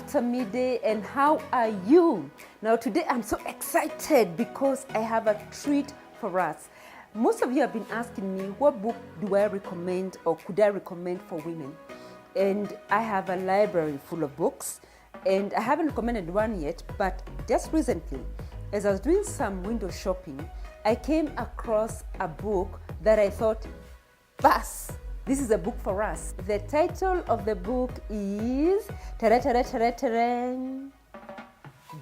after midday, and how are you? Now today I'm so excited because I have a treat for us. Most of you have been asking me, what book do I recommend or could I recommend for women? And I have a library full of books, and I haven't recommended one yet, but just recently, as I was doing some window shopping, I came across a book that I thought, bas, this is a book for us. The title of the book is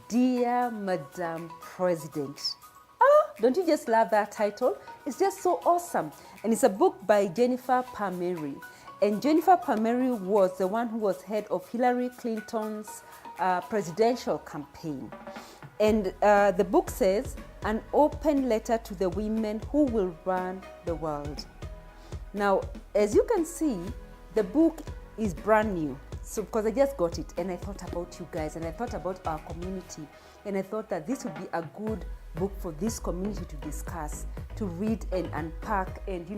Dear Madam President. Oh, don't you just love that title? It's just so awesome. And it's a book by Jennifer Palmieri. And Jennifer Palmieri was the one who was head of Hillary Clinton's presidential campaign. And the book says, an open letter to the women who will run the world. Now, as you can see, the book is brand new. So, because I just got it and I thought about you guys and I thought about our community, and I thought that this would be a good book for this community to discuss, to read and unpack, and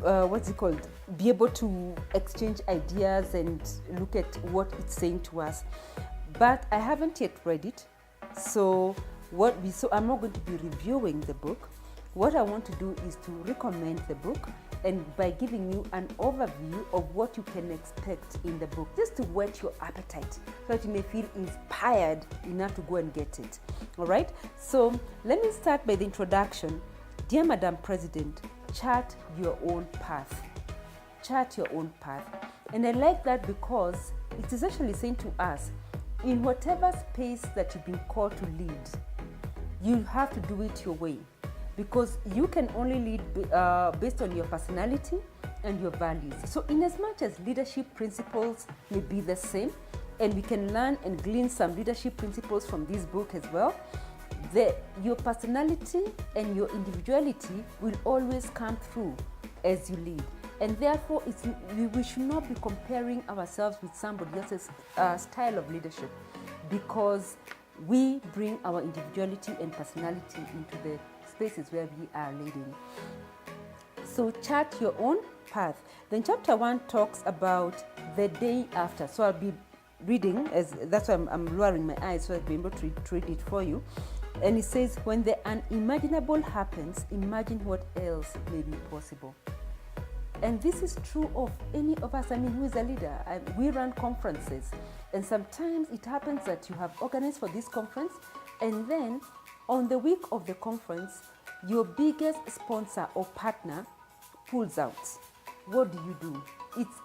what's it called? Be able to exchange ideas and look at what it's saying to us. But I haven't yet read it, so I'm not going to be reviewing the book. What I want to do is to recommend the book, and by giving you an overview of what you can expect in the book, just to whet your appetite so that you may feel inspired enough to go and get it. All right, so let me start by the introduction. Dear Madam President, chart your own path. Chart your own path. And I like that because it is actually saying to us, in whatever space that you've been called to lead, you have to do it your way, because you can only lead based on your personality and your values. So in as much as leadership principles may be the same, and we can learn and glean some leadership principles from this book as well, your personality and your individuality will always come through as you lead. And therefore, we should not be comparing ourselves with somebody else's style of leadership, because we bring our individuality and personality into the spaces where we are leading. So chart your own path. Then chapter 1 talks about the day after. So I'll be reading, that's why I'm lowering my eyes so I'll be able to read it for you. And it says, when the unimaginable happens, imagine what else may be possible. And this is true of any of us, who is a leader. We run conferences, and sometimes it happens that you have organized for this conference, and then on the week of the conference, your biggest sponsor or partner pulls out. What do? It's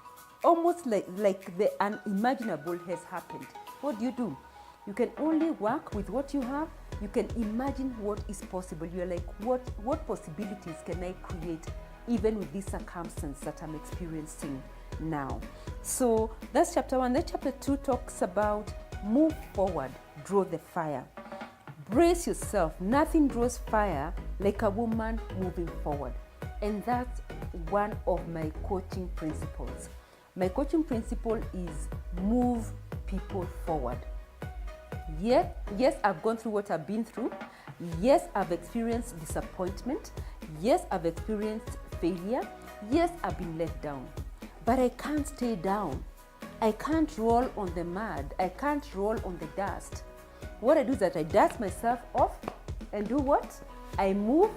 almost like the unimaginable has happened. What do? You can only work with what you have. You can imagine what is possible. You're like, what possibilities can I create even with this circumstance that I'm experiencing now? So that's chapter 1. Then chapter 2 talks about move forward, draw the fire. Brace yourself. Nothing draws fire like a woman moving forward. And that's one of my coaching principles. My coaching principle is move people forward. Yes, I've gone through what I've been through. Yes, I've experienced disappointment. Yes, I've experienced failure. Yes, I've been let down. But I can't stay down. I can't roll on the mud. I can't roll on the dust. What I do is that I dust myself off and do what? I move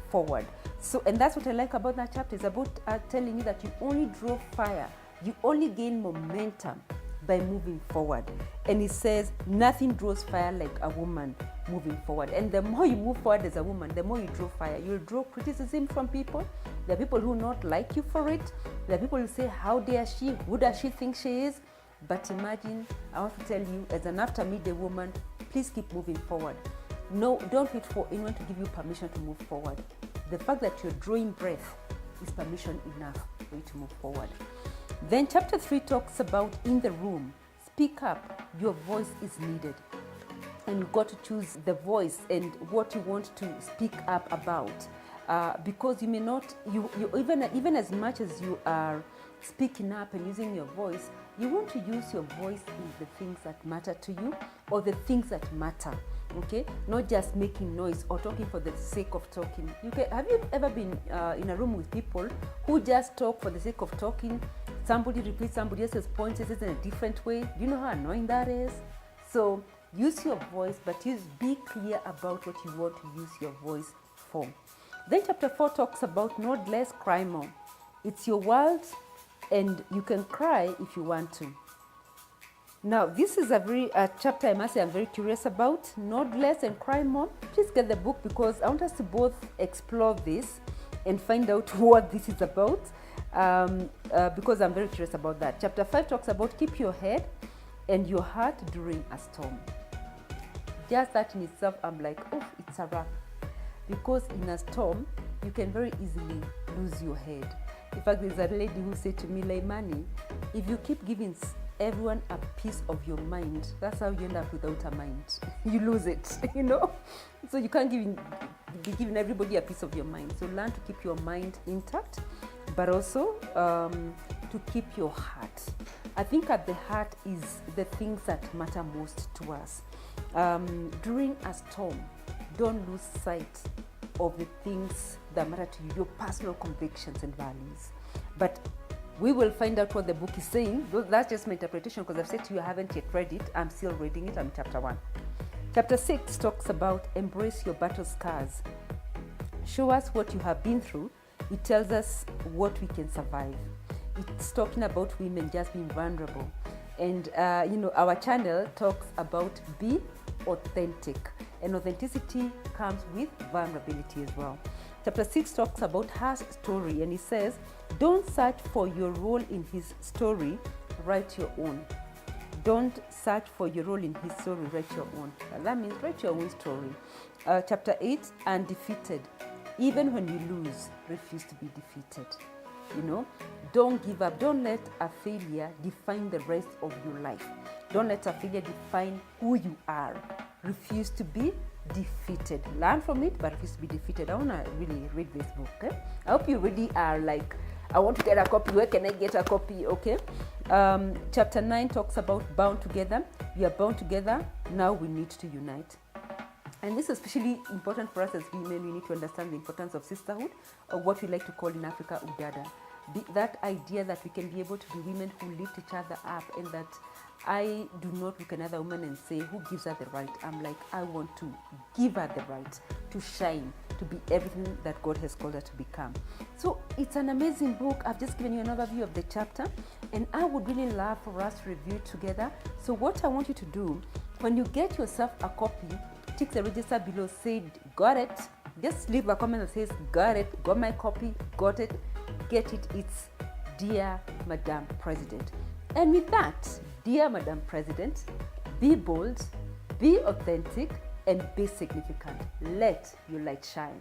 forward. So, and that's what I like about that chapter. It's about telling you that you only draw fire. You only gain momentum by moving forward. And it says nothing draws fire like a woman moving forward. And the more you move forward as a woman, the more you draw fire. You'll draw criticism from people. There are people who will not like you for it. There are people who say, how dare she? Who does she think she is? But imagine, I want to tell you, as an after midday woman, please keep moving forward. No, don't wait for anyone to give you permission to move forward. The fact that you're drawing breath is permission enough for you to move forward. Then chapter 3 talks about in the room. Speak up. Your voice is needed. And you've got to choose the voice and what you want to speak up about. Because you may not, even as much as you are speaking up and using your voice, you want to use your voice in the things that matter to you, or the things that matter. Okay, not just making noise or talking for the sake of talking. Have you ever been in a room with people who just talk for the sake of talking? somebody repeats somebody else's points in a different way. Do you know how annoying that is? So use your voice, but be clear about what you want to use your voice for. Then chapter 4 talks about nod less, cry more. It's your world, and you can cry if you want to. Now, this is a chapter I must say I'm very curious about. Nod less and cry more. Please get the book, because I want us to both explore this and find out what this is about, because I'm very curious about that. Chapter 5 talks about keep your head and your heart during a storm. Just that in itself, I'm like, oh, it's a wrap. Because in a storm, you can very easily lose your head. In fact, there's a lady who said to me, Laimani, if you keep giving everyone a piece of your mind, that's how you end up without a mind. You lose it, you know? So you can't be giving everybody a piece of your mind. So learn to keep your mind intact, but also to keep your heart. I think at the heart is the things that matter most to us. During a storm, don't lose sight of the things that matter to you, your personal convictions and values. But we will find out what the book is saying. That's just my interpretation, because I've said to you I haven't yet read it. I'm still reading it. I'm in chapter 1. Chapter 6 talks about embrace your battle scars. Show us what you have been through. It tells us what we can survive. It's talking about women just being vulnerable. And, our channel talks about be authentic. And authenticity comes with vulnerability as well. Chapter 6 talks about her story, and it says, don't search for your role in his story, write your own. Don't search for your role in his story, write your own. That means write your own story. Chapter 8, undefeated. Even when you lose, refuse to be defeated. Don't give up. Don't let a failure define the rest of your life. Don't let a failure define who you are. Refuse to be defeated. Learn from it, but refuse to be defeated. I want to really read this book. Okay? I hope you really are like, I want to get a copy. Where can I get a copy? Okay. Chapter 9 talks about bound together. We are bound together. Now we need to unite. And this is especially important for us as women. We need to understand the importance of sisterhood, or what we like to call in Africa, udada. That idea that we can be able to be women who lift each other up, and that I do not look at another woman and say, who gives her the right? I'm like, I want to give her the right to shine, to be everything that God has called her to become. So it's an amazing book. I've just given you an overview of the chapter, and I would really love for us to review it together. So what I want you to do, when you get yourself a copy, tick the register below, say, got it. Just leave a comment that says, got it, got my copy, got it, get it. It's Dear Madam President. And with that, Dear Madam President, be bold, be authentic, and be significant. Let your light shine.